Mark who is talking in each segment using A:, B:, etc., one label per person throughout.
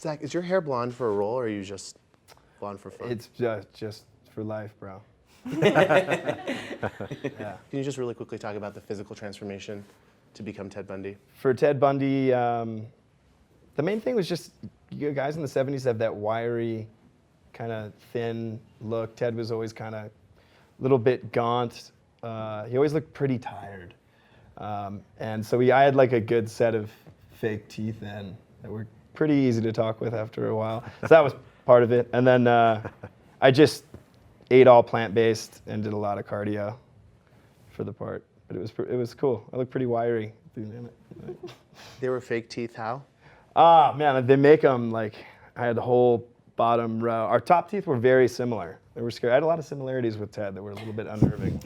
A: Zach, is your hair blonde for a role, or are you just blonde for fun?
B: It's just for life, bro.
A: Yeah. Can you just really quickly talk about the physical transformation to become Ted Bundy?
B: For Ted Bundy, the main thing was just, you guys in the 70s have that wiry, kind of thin look. Ted was always kind of a little bit gaunt. He always looked pretty tired. And so I had like a good set of fake teeth in that were pretty easy to talk with after a while. So that was part of it. And then I just ate all plant-based and did a lot of cardio for the part. But it was cool. I looked pretty wiry.
A: They were fake teeth, how?
B: Ah, man, they make them like, I had the whole bottom row. Our top teeth were very similar. They were scary. I had a lot of similarities with Ted that were a little bit unnerving.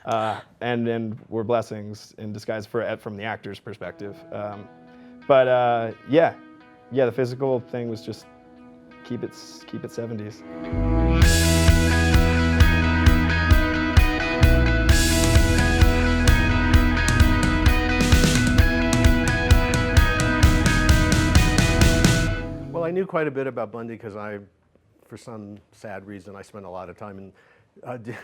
B: And then were blessings in disguise from the actor's perspective. But yeah, the physical thing was just keep it 70s.
C: Well, I knew quite a bit about Bundy because for some sad reason, I spent a lot of time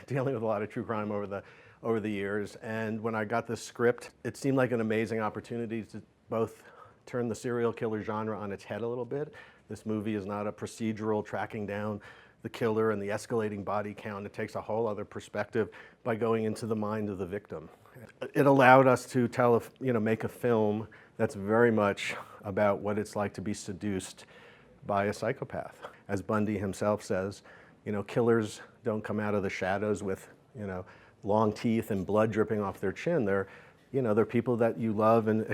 C: dealing with a lot of true crime over the years. And when I got this script, it seemed like an amazing opportunity to both turn the serial killer genre on its head a little bit. This movie is not a procedural tracking down the killer and the escalating body count. It takes a whole other perspective by going into the mind of the victim. It allowed us to make a film that's very much about what it's like to be seduced by a psychopath. As Bundy himself says, killers don't come out of the shadows with, long teeth and blood dripping off their chin. They're people that you love and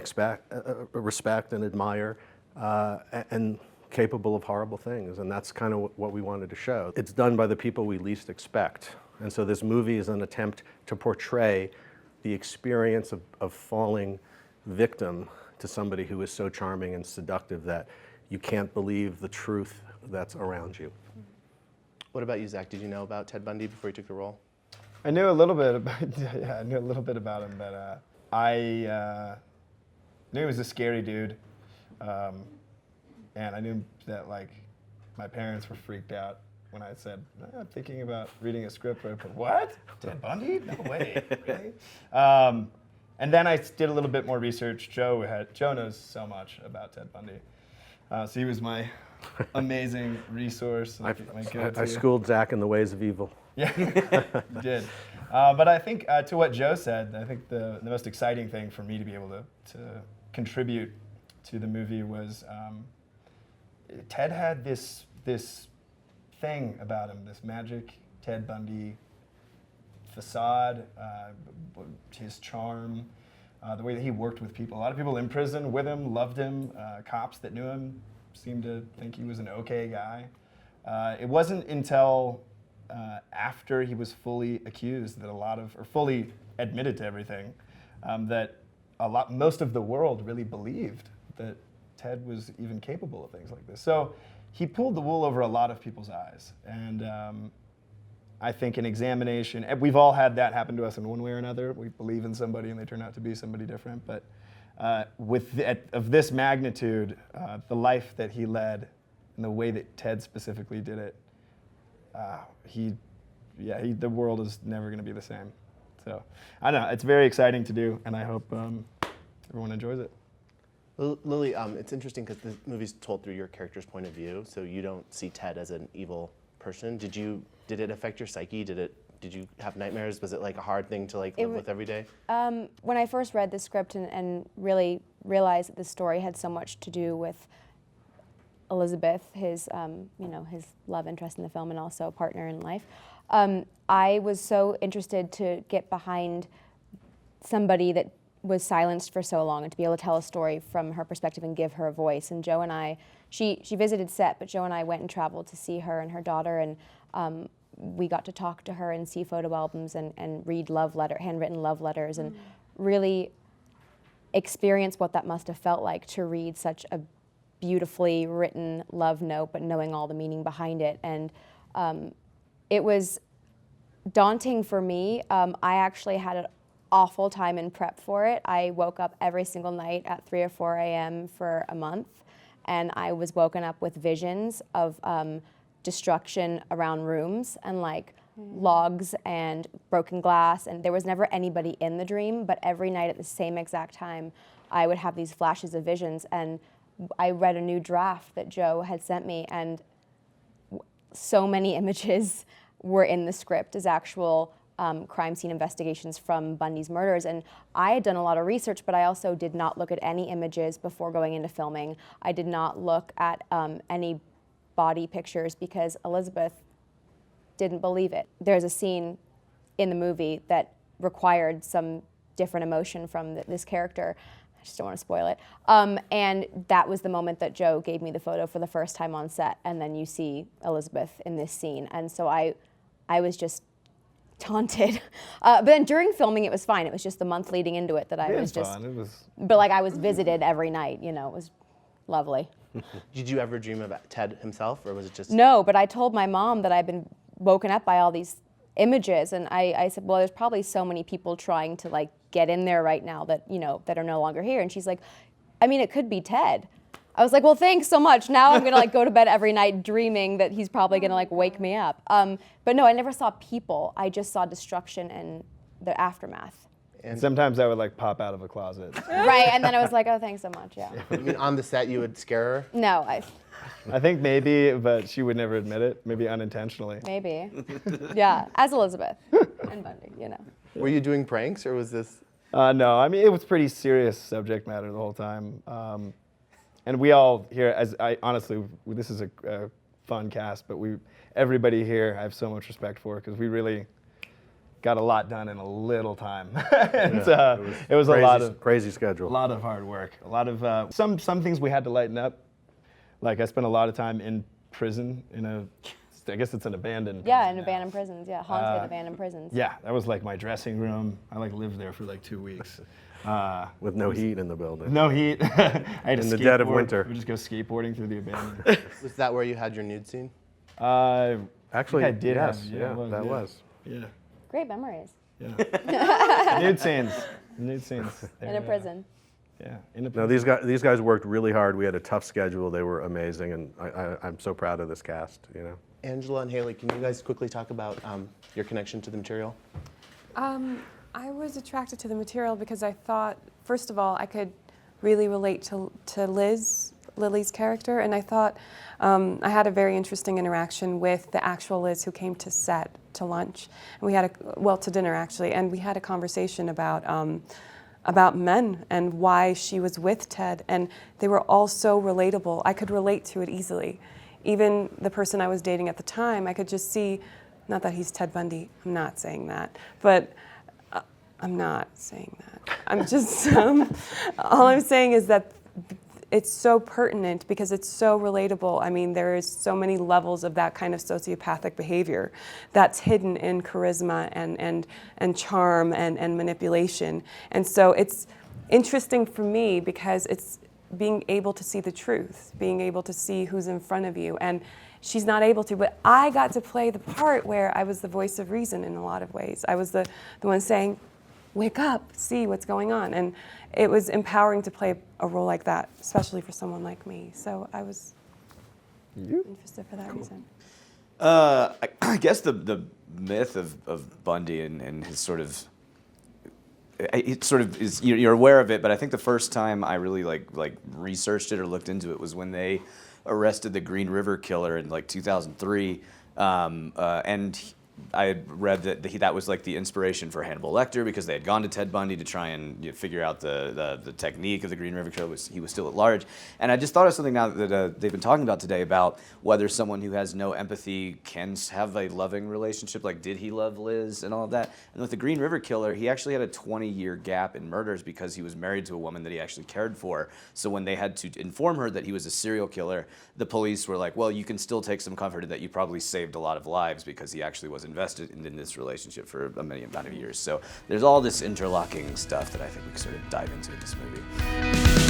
C: respect and admire, and capable of horrible things. And that's kind of what we wanted to show. It's done by the people we least expect. And so this movie is an attempt to portray the experience of falling victim to somebody who is so charming and seductive that you can't believe the truth that's around you.
A: What about you, Zach? Did you know about Ted Bundy before you took the role?
B: I knew a little bit about him, but I knew he was a scary dude, and I knew that my parents were freaked out when I said, I'm thinking about reading a script where I put, what? Ted Bundy? No way, really? And then I did a little bit more research. Joe knows so much about Ted Bundy. So he was my amazing resource.
C: I schooled Zach in the ways of evil.
B: Yeah, you did. But I think to what Joe said, I think the most exciting thing for me to be able to contribute to the movie was Ted had this thing about him, this magic Ted Bundy facade, his charm, the way that he worked with people. A lot of people in prison with him loved him. Cops that knew him seemed to think he was an okay guy. It wasn't until after he was fully accused or fully admitted to everything, that most of the world really believed that Ted was even capable of things like this. So he pulled the wool over a lot of people's eyes. And I think an examination, we've all had that happen to us in one way or another. We believe in somebody and they turn out to be somebody different. But of this magnitude, the life that he led and the way that Ted specifically did it, the world is never going to be the same. So I don't know, it's very exciting to do, and I hope everyone enjoys it.
A: Lily, it's interesting because the movie's told through your character's point of view, so you don't see Ted as an evil person. Did it affect your psyche? Did you have nightmares? Was it a hard thing to live with every day?
D: When I first read the script and really realized that the story had so much to do with Elizabeth, his love interest in the film and also a partner in life, I was so interested to get behind somebody that was silenced for so long and to be able to tell a story from her perspective and give her a voice. And Joe and I, she visited set, but Joe and I went and traveled to see her and her daughter, and we got to talk to her and see photo albums and read handwritten love letters, and really experience what that must have felt like to read such a beautifully written love note, but knowing all the meaning behind it. And it was daunting for me. I actually had an awful time in prep for it. I woke up every single night at 3 or 4 a.m. for a month and I was woken up with visions of destruction around rooms and like logs and broken glass, and there was never anybody in the dream, but every night at the same exact time, I would have these flashes of visions. And I read a new draft that Joe had sent me, and so many images were in the script as actual crime scene investigations from Bundy's murders. And I had done a lot of research, but I also did not look at any images before going into filming. I did not look at any body pictures because Elizabeth didn't believe it. There's a scene in the movie that required some different emotion from this character. I just don't want to spoil it. And that was the moment that Joe gave me the photo for the first time on set, and then you see Elizabeth in this scene. And so I was just taunted. But then during filming, it was fine. It was just the month leading into it that I was just,
B: fun. It was.
D: But like I was visited every night, you know, it was lovely.
A: Did you ever dream about Ted himself, or was it just?
D: No, but I told my mom that I'd been woken up by all these images, and I said, well, there's probably so many people trying to like get in there right now that, you know, that are no longer here. And she's like, I mean, it could be Ted. I was like, well, thanks so much. Now I'm gonna like go to bed every night dreaming that he's probably gonna like wake me up. But no, I never saw people. I just saw destruction and the aftermath.
A: And
B: Sometimes I would like pop out of a closet.
D: Right, and then I was like, oh, thanks so much, yeah.
A: I mean, on the set, you would scare her?
D: No,
B: I think maybe, but she would never admit it. Maybe unintentionally.
D: maybe. Yeah, as Elizabeth and Bundy, you know.
A: Were you doing pranks, or was this?
B: No, I mean it was pretty serious subject matter the whole time, and we all here, as I honestly, this is a fun cast, but everybody here I have so much respect for because we really got a lot done in a little time. And, it was
C: crazy,
B: a lot of
C: crazy schedule.
B: a lot of hard work, a lot of some things we had to lighten up. Like I spent a lot of time in prison I guess it's an abandoned.
D: Yeah, in
B: prison now.
D: abandoned prisons, yeah, haunted abandoned prisons.
B: Yeah, that was like my dressing room. I like lived there for like 2 weeks.
C: With no heat in the building.
B: No heat. I had
C: In
B: to
C: the dead of
B: skateboard.
C: winter.
B: We just go skateboarding through the abandoned.
A: Was that where you had your nude scene?
C: Actually,
B: I did
C: yes,
B: have,
C: yeah,
B: it
C: that
B: yeah.
C: was.
B: Yeah.
D: Great memories.
B: Yeah. Nude scenes. Nude scenes.
D: In a prison.
B: Yeah. In a
C: No,
B: prison.
C: these guys worked really hard. We had a tough schedule. They were amazing, and I'm so proud of this cast. You know.
A: Angela and Haley, can you guys quickly talk about your connection to the material?
E: I was attracted to the material because I thought, first of all, I could really relate to Lily's character, and I thought I had a very interesting interaction with the actual Liz who came to set to lunch, and we had to dinner actually, and we had a conversation about men and why she was with Ted, and they were all so relatable. I could relate to it easily. Even the person I was dating at the time, I could just see, not that he's Ted Bundy, I'm not saying that, but I'm not saying that. I'm just, all I'm saying is that it's so pertinent because it's so relatable. I mean, there is so many levels of that kind of sociopathic behavior that's hidden in charisma and charm and manipulation. And so it's interesting for me because it's being able to see the truth, being able to see who's in front of you. And she's not able to, but I got to play the part where I was the voice of reason in a lot of ways. I was the one saying, wake up, see what's going on. And it was empowering to play a role like that, especially for someone like me. So I was interested for that reason.
F: I guess the myth of Bundy and his sort of, it sort of is, you're aware of it, but I think the first time I really like researched it or looked into it was when they arrested the Green River Killer in like 2003, and I had read that was like the inspiration for Hannibal Lecter because they had gone to Ted Bundy to try and figure out the technique of the Green River Killer. He was still at large. And I just thought of something now that they've been talking about today about whether someone who has no empathy can have a loving relationship. Like, did he love Liz and all of that? And with the Green River Killer, he actually had a 20-year gap in murders because he was married to a woman that he actually cared for. So when they had to inform her that he was a serial killer, the police were like, well, you can still take some comfort that you probably saved a lot of lives because he actually was invested in this relationship for a many amount of years. So there's all this interlocking stuff that I think we can sort of dive into in this movie.